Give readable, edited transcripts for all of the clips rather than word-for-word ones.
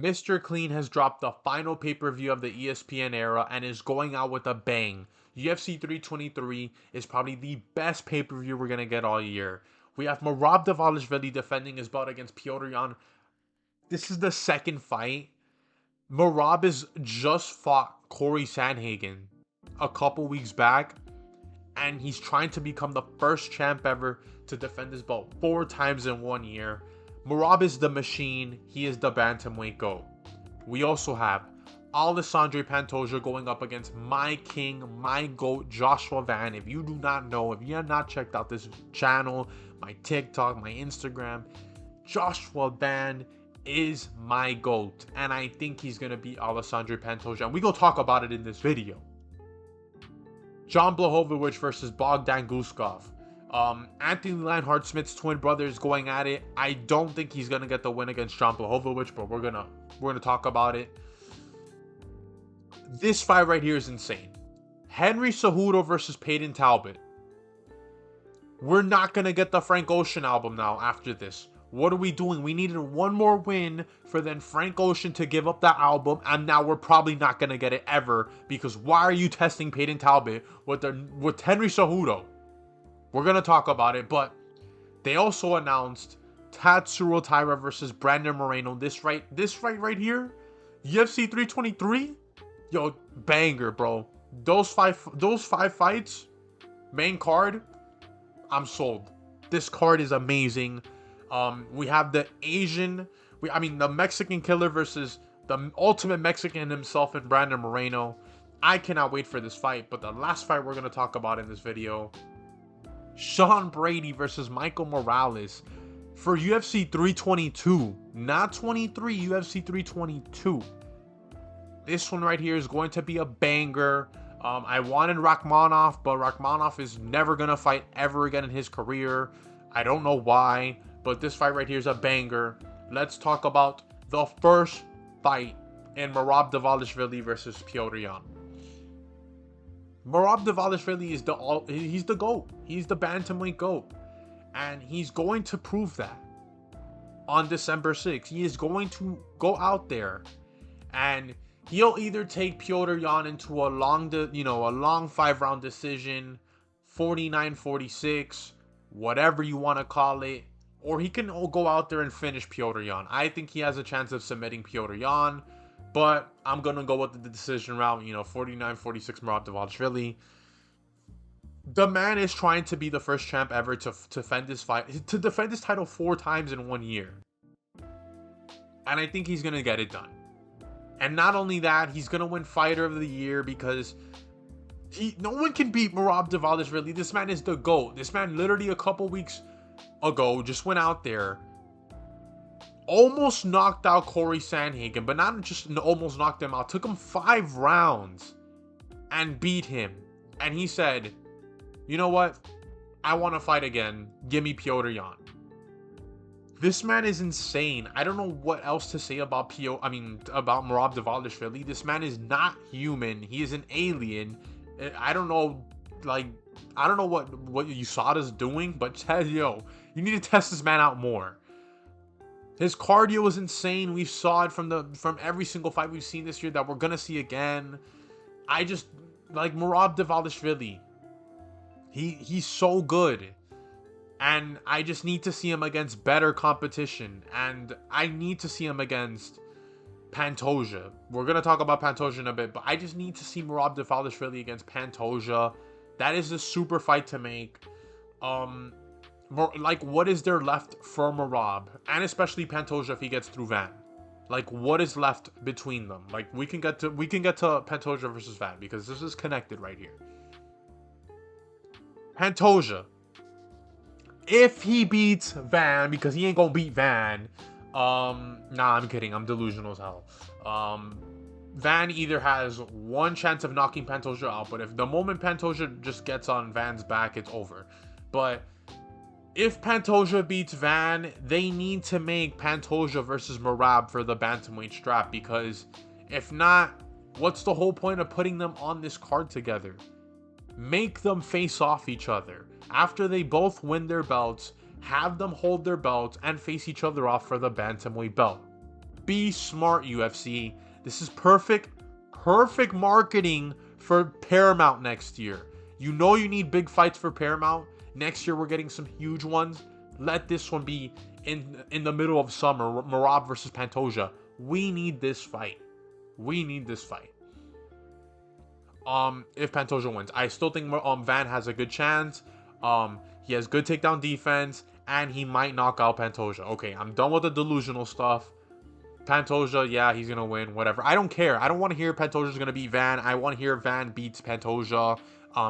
Mr. Clean has dropped the final pay-per-view of the ESPN era and is going out with a bang. UFC 323 is probably the best pay-per-view we're going to get all year. We have Merab Dvalishvili defending his belt against Petr Yan. This is the second fight. Merab has just fought Corey Sandhagen a couple weeks back, and he's trying to become the first champ ever to defend his belt 4 times in 1 year. Merab is the machine. He is the bantamweight GOAT. We also have Alessandro Pantoja going up against my king, my GOAT, Joshua Van. If you do not know, if you have not checked out this channel, my TikTok, my Instagram, Joshua Van is my GOAT. And I think he's going to beat Alessandro Pantoja. And we go talk about it in this video. John Blachowicz versus Bogdan Guskov. Anthony Lionheart-Smith's twin brother is going at it. I don't think he's gonna get the win against John Blachowicz, but we're gonna talk about it. This fight right here is insane. Henry Cejudo versus Peyton Talbot. We're not gonna get the Frank Ocean album now after this. What are we doing? We needed one more win for then Frank Ocean to give up that album, and now we're probably not gonna get it ever, because why are you testing Peyton Talbot with Henry Cejudo? We're going to talk about it, but they also announced Tatsuro Taira versus Brandon Moreno. This fight right here, UFC 323, yo, banger, bro. Those five fights, main card, I'm sold. This card is amazing. We have the the Mexican killer versus the ultimate Mexican himself in Brandon Moreno. I cannot wait for this fight, but the last fight we're going to talk about in this video, Sean Brady versus Michael Morales for UFC 322, not 23, UFC 322. This one right here is going to be a banger. I wanted Rakhmonov, but Rakhmonov is never going to fight ever again in his career. I don't know why, but this fight right here is a banger. Let's talk about the first fight in Merab Dvalishvili versus Petr Yan. Merab Dvalishvili is he's the GOAT. He's the bantamweight GOAT. And he's going to prove that on December 6th. He is going to go out there and he'll either take Petr Yan into a long 5-round decision, 49-46, whatever you want to call it, or he can go out there and finish Petr Yan. I think he has a chance of submitting Petr Yan, but I'm going to go with the decision route, 49-46 Merab Dvalishvili. The man is trying to be the first champ ever to defend his title 4 times in 1 year. And I think he's going to get it done. And not only that, he's going to win Fighter of the Year because no one can beat Merab Dvalishvili. This man is the GOAT. This man literally a couple weeks ago just went out there, almost knocked out Corey Sandhagen, but not just almost knocked him out, took him 5 rounds and beat him. And he said, you know what? I want to fight again. Give me Petr Yan. This man is insane. I don't know what else to say about Merab Dvalishvili. This man is not human. He is an alien. I don't know what USADA's doing, but yo, you need to test this man out more. His cardio is insane. We saw it from every single fight we've seen this year that we're gonna see again. I just like Merab Dvalishvili. He's so good. And I just need to see him against better competition. And I need to see him against Pantoja. We're going to talk about Pantoja in a bit, but I just need to see Merab Dvalishvili against Pantoja. That is a super fight to make. What is there left for Merab? And especially Pantoja if he gets through Van. Like, what is left between them? Like, we can get to Pantoja versus Van because this is connected right here. Pantoja, if he beats Van, because he ain't gonna beat Van. Nah, I'm kidding. I'm delusional as hell. Van either has one chance of knocking Pantoja out, but if the moment Pantoja just gets on Van's back, it's over. But if Pantoja beats Van, they need to make Pantoja versus Merab for the bantamweight strap, because if not, what's the whole point of putting them on this card together? Make them face off each other. After they both win their belts, have them hold their belts and face each other off for the bantamweight belt. Be smart, UFC. This is perfect marketing for Paramount next year. You know you need big fights for Paramount. Next year we're getting some huge ones. Let this one be in the middle of summer. Merab versus Pantoja. We need this fight. If Pantoja wins, I still think Van has a good chance. He has good takedown defense, and he might knock out Pantoja. Okay, I'm done with the delusional stuff. Pantoja, yeah, he's gonna win. Whatever. I don't care. I don't want to hear Pantoja's gonna beat Van. I want to hear Van beats Pantoja.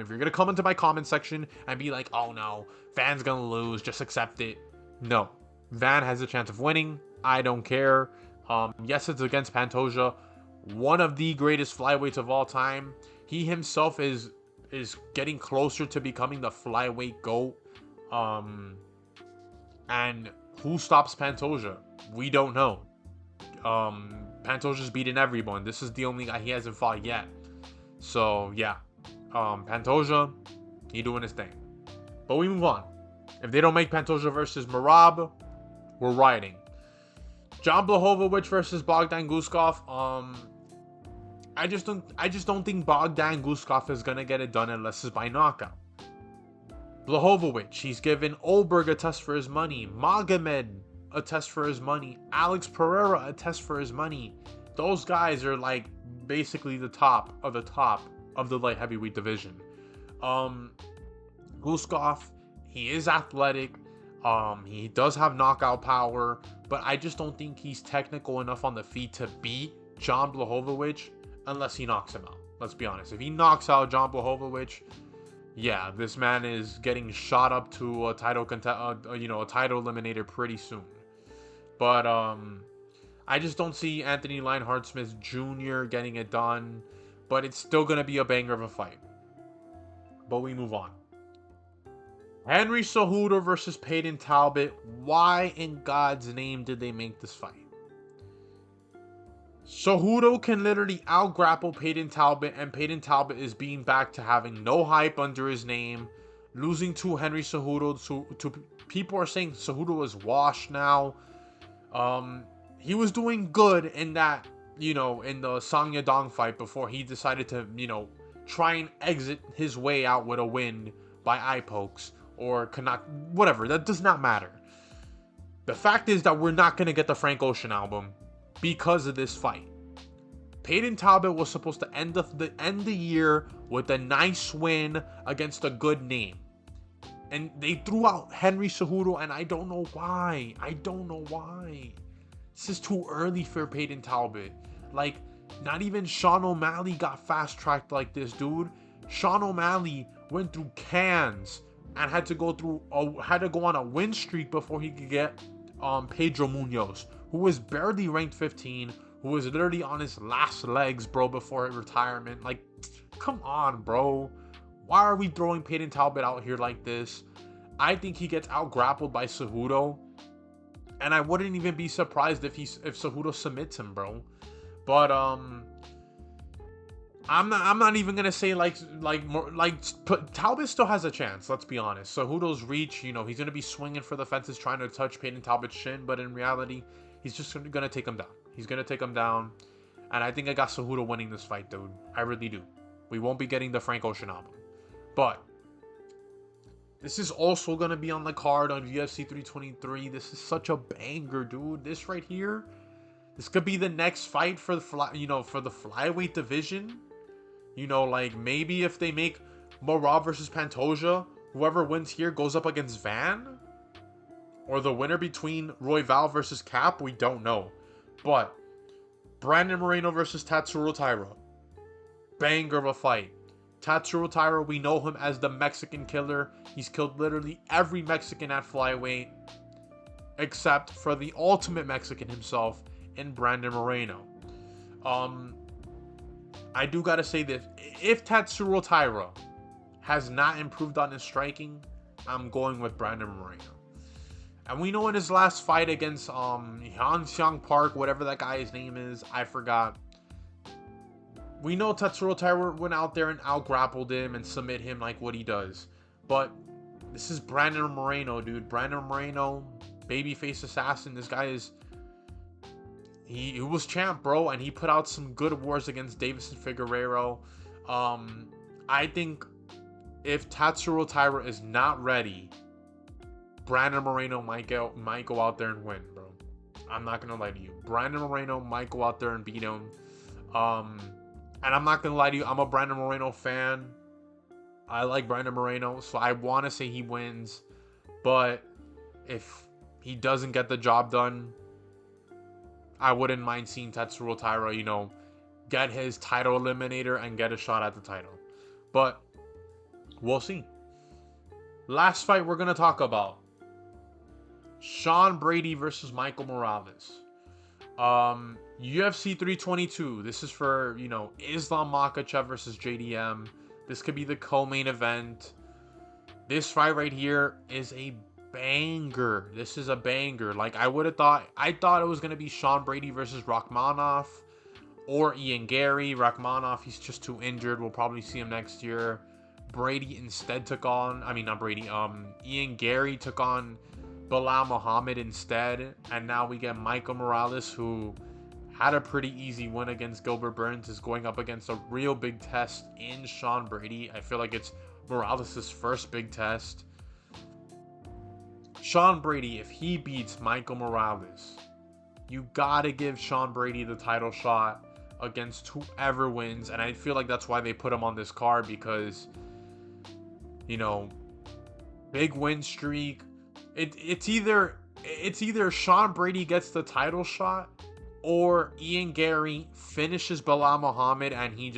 If you're gonna come into my comment section and be like, "Oh no, Van's gonna lose," just accept it. No, Van has a chance of winning. I don't care. Yes, it's against Pantoja, one of the greatest flyweights of all time. He himself is getting closer to becoming the flyweight GOAT. And who stops Pantoja? We don't know. Pantoja's beaten everyone. This is the only guy he hasn't fought yet. So yeah, Pantoja, he doing his thing. But we move on. If they don't make Pantoja versus Merab, we're riding. Jan Blachowicz versus Bogdan Guskov. I just don't think Bogdan Guskov is gonna get it done unless it's by knockout. Blachowicz, he's given Olberg a test for his money. Magomed a test for his money. Alex Pereira a test for his money. Those guys are like basically the top of the light heavyweight division. Guskov, he is athletic. He does have knockout power, but I just don't think he's technical enough on the feet to beat Jan Blachowicz unless he knocks him out. Let's be honest. If he knocks out Jan Blachowicz, yeah, this man is getting shot up to a title a title eliminator pretty soon. But I just don't see Anthony Lionheart Smith Jr. getting it done. But it's still gonna be a banger of a fight. But we move on. Henry Cejudo versus Peyton Talbot. Why in God's name did they make this fight? Cejudo can literally out-grapple Peyton Talbot, and Peyton Talbot is being back to having no hype under his name, losing to Henry Cejudo. To people are saying Cejudo is washed now. He was doing good in that, in the Sang Yadong fight before he decided to, try and exit his way out with a win by eye pokes or whatever. That does not matter. The fact is that we're not gonna get the Frank Ocean album because of this fight. Peyton Talbot was supposed to end the year with a nice win against a good name. And they threw out Henry Cejudo, and I don't know why. This is too early for Peyton Talbot. Like, not even Sean O'Malley got fast-tracked like this, dude. Sean O'Malley went through cans and had to go on a win streak before he could get Pedro Munoz, who was barely ranked 15, who was literally on his last legs, bro, before retirement. Like, come on, bro. Why are we throwing Peyton Talbot out here like this? I think he gets out-grappled by Cejudo, and I wouldn't even be surprised if Cejudo submits him, bro. But I'm not even gonna say Talbot still has a chance. Let's be honest. Cejudo's reach, he's gonna be swinging for the fences trying to touch Peyton Talbot's shin, but in reality, he's just gonna take him down. He's gonna take him down, and I think I got Cejudo winning this fight, dude. I really do. We won't be getting the Frank Ocean album, but this is also gonna be on the card on UFC 323. This is such a banger, dude. This right here, this could be the next fight for the flyweight division. Maybe if they make Merab versus Pantoja, whoever wins here goes up against Van, or the winner between Royval versus Cap. We don't know, but Brandon Moreno versus Tatsuro Taira, banger of a fight. Tatsuro Taira, we know him as the Mexican killer. He's killed literally every Mexican at flyweight, except for the ultimate Mexican himself in Brandon Moreno. I do gotta say this: if Tatsuro Taira has not improved on his striking, I'm going with Brandon Moreno. And we know in his last fight against Han Xiang Park, whatever that guy's name is, I forgot. We know Tatsuro Taira went out there and out-grappled him and submit him like what he does. But this is Brandon Moreno, dude. Brandon Moreno, babyface assassin. This guy is... he was champ, bro, and he put out some good wars against Davis and Figueiredo. I think if Tatsuro Taira is not ready, Brandon Moreno might go out there and win, bro. I'm not gonna lie to you. Brandon Moreno might go out there and beat him. And I'm not gonna lie to you, I'm a Brandon Moreno fan. I like Brandon Moreno, so I want to say he wins. But if he doesn't get the job done, I wouldn't mind seeing Tatsuro Taira, get his title eliminator and get a shot at the title. But we'll see. Last fight we're going to talk about. Sean Brady versus Michael Morales. UFC 322. This is for, Islam Makhachev versus JDM. This could be the co-main event. This fight right here is a banger. This is a banger. Like, I thought it was going to be Sean Brady versus Rakhmonov or Ian Gary. Rakhmonov, he's just too injured. We'll probably see him next year. Brady instead took on, Ian Gary took on Bilal Muhammad instead. And now we get Michael Morales, who had a pretty easy win against Gilbert Burns, is going up against a real big test in Sean Brady. I feel like it's Morales' first big test. Sean Brady, if he beats Michael Morales, you gotta give Sean Brady the title shot against whoever wins. And I feel like that's why they put him on this card, because, big win streak. It's either Sean Brady gets the title shot, or Ian Gary finishes Bilal Muhammad and he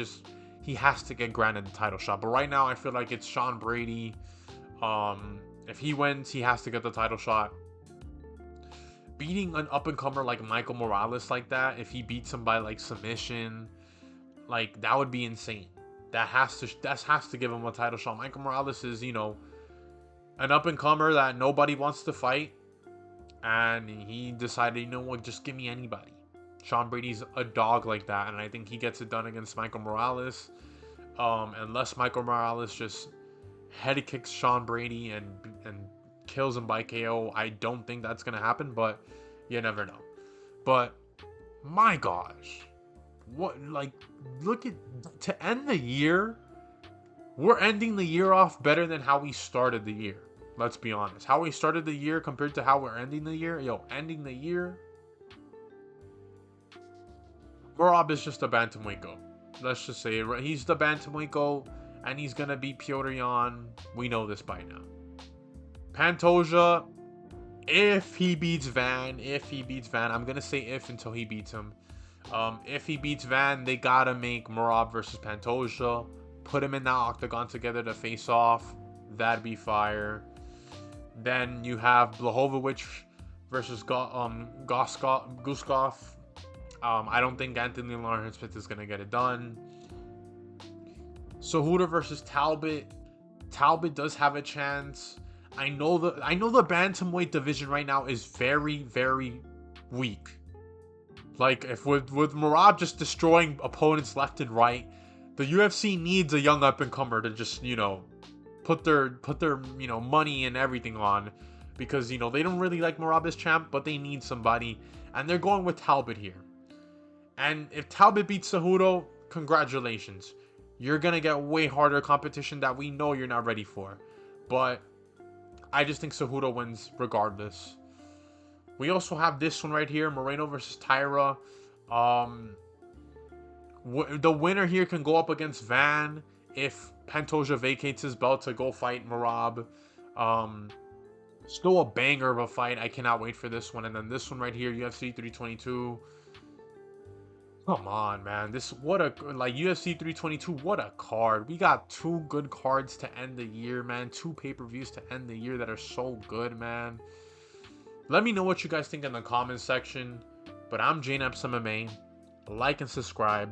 has to get granted the title shot. But right now, I feel like it's Sean Brady. If he wins, he has to get the title shot. Beating an up-and-comer like Michael Morales like that, if he beats him by, like, submission, like, that would be insane. That has to give him a title shot. Michael Morales is, an up-and-comer that nobody wants to fight. And he decided, just give me anybody. Sean Brady's a dog like that, and I think he gets it done against Michael Morales. Unless Michael Morales just head kicks Sean Brady and kills him by KO, I don't think that's gonna happen, but you never know. But my gosh, to end the year, we're ending the year off better than how we started the year. Let's be honest. How we started the year compared to how we're ending the year. Ending the year. Merab is just a bantamweight go. Let's just say it. He's the bantamweight go, and he's gonna beat Petr Yan. We know this by now. Pantoja, if he beats Van, I'm gonna say if until he beats him. If he beats Van, they gotta make Merab versus Pantoja. Put him in that octagon together to face off. That'd be fire. Then you have Blachowicz versus Guskov. I don't think Anthony Lawrence-Smith is gonna get it done. Cejudo versus Talbot. Talbot does have a chance. I know the bantamweight division right now is very, very weak. Like, if with Merab just destroying opponents left and right, the UFC needs a young up-and-comer to just, put their money and everything on, because they don't really like Merab as champ, but they need somebody, and they're going with Talbot here. And if Talbot beats Cejudo, congratulations. You're gonna get way harder competition that we know you're not ready for. But I just think Cejudo wins regardless. We also have this one right here, Moreno versus Taira. The winner here can go up against Van if Pantoja vacates his belt to go fight Merab. Still a banger of a fight. I cannot wait for this one. And then this one right here, UFC 322. Come on, man. UFC 322, what a card. We got 2 good cards to end the year, man. 2 pay-per-views to end the year that are so good, man. Let me know what you guys think in the comments section. But I'm Jane Epps MMA. Like and subscribe.